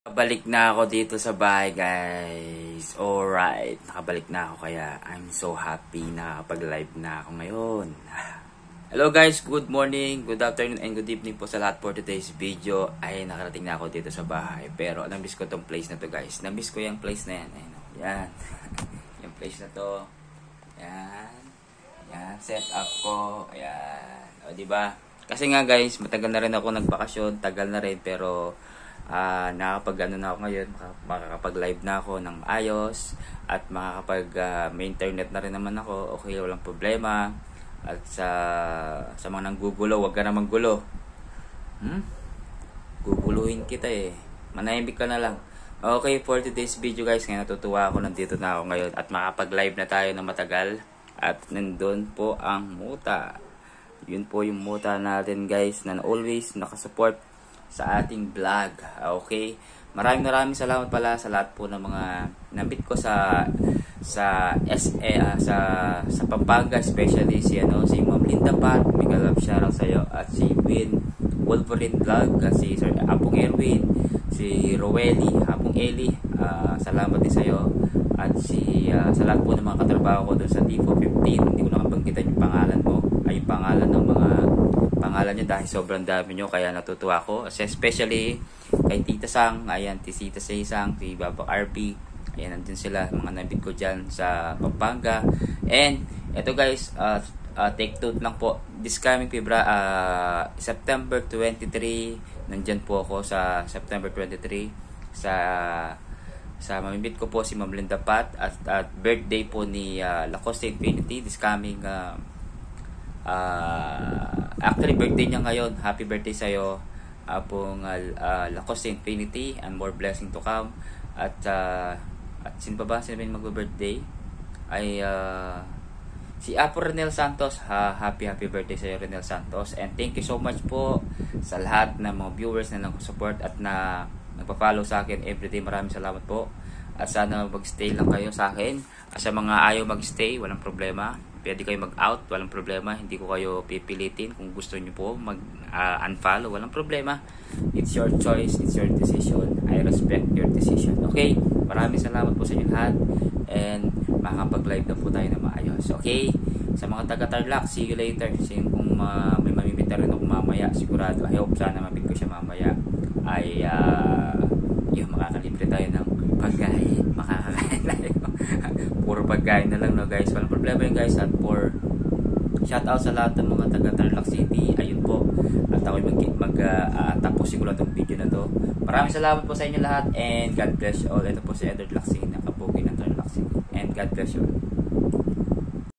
Nakabalik na ako dito sa bahay, guys. Alright, nakabalik na ako kaya I'm so happy na nakapag-live na ako ngayon. Hello guys, good morning, good afternoon, and good evening po sa lahat for today's video. Ay, nakarating na ako dito sa bahay. Pero namiss ko tong place na to, guys. Namiss ko yung place na yan. Ayun, yan. Yung place na to. Yan. Yan, set up ko. Ayan. O, diba? Kasi nga guys, matagal na rin ako nagbakasyon. Tagal na rin, pero nakakapag na ako ngayon, makakapag-live na ako ng ayos at may internet na rin naman ako. Okay, walang problema. At sa mga nanggugulo, wag ka na manggulo. Guguluhin kita eh. Manahimik ka na lang. Okay, for today's video guys, ngayon natutuwa ako, nandito na ako ngayon at makapag-live na tayo ng matagal. At nandun po ang muta. Yun po yung muta natin guys, na always nakasupport sa ating vlog. Okay? Maraming salamat pala sa lahat po ng mga nabit ko sa Pampanga, especially si Ma'am Linda Pat, mega love shoutout sa iyo, at si Win Wolverine Vlog, at si Sir Apong Erwin, si Roweli, Apong Eli, salamat din sa iyo, at sa lahat po ng mga katrabaho ko doon sa Tifo 15. Hindi ko nakabanggitan yung pangalan mo, ay yung pangalan ng mga pangalan niya dahil sobrang dami nyo, kaya natutuwa ako. Especially kay Tita Sang, ayan, Tita Sang, si Baba RP, ayan, nandun sila, mga nabit ko dyan sa Pampanga. And eto guys, take note lang po, this coming September 23, nandyan po ako sa September 23 sa mamimit ko po si Ma'am Linda Pat, at birthday po ni Lacoste Infinity this coming actually birthday niya ngayon. Happy birthday sa'yo, Apong Lacoste Infinity, and more blessing to come. At sino pa ba? Sino ba yung mag-birthday? Ay si Apo Renel Santos. Happy birthday sa'yo, Renel Santos. And thank you so much po sa lahat ng mga viewers na nag-support at na nagpa-follow sa akin everyday. Maraming salamat po. At sana mag-stay lang kayo sa akin. At sa mga ayaw mag-stay, walang problema. Pwede kayo mag-out, walang problema. Hindi ko kayo pipilitin. Kung gusto nyo po mag-unfollow, walang problema. It's your choice, it's your decision. I respect your decision. Okay? Maraming salamat po sa inyo lahat. And makakapag-live na po tayo na maayos. Okay? Sa mga taga-Tarlac, see you later. Kung may mamimita rin ako mamaya, sigurado. I hope sana mabit ko siya mamaya. Ay, makakalibre tayo ng pagkain. Makakakain tayo. Puro pagkain na lang, no guys. Walang problema yun guys. At for shoutout sa lahat ng mga taga Tarlac City. Ayun po. At ako tapusin ko lang itong video na to. Maraming salamat po sa inyo lahat. And God bless you all. Ito po si Edward Lacsin, nakabuki ng Tarlac City. And God bless you all.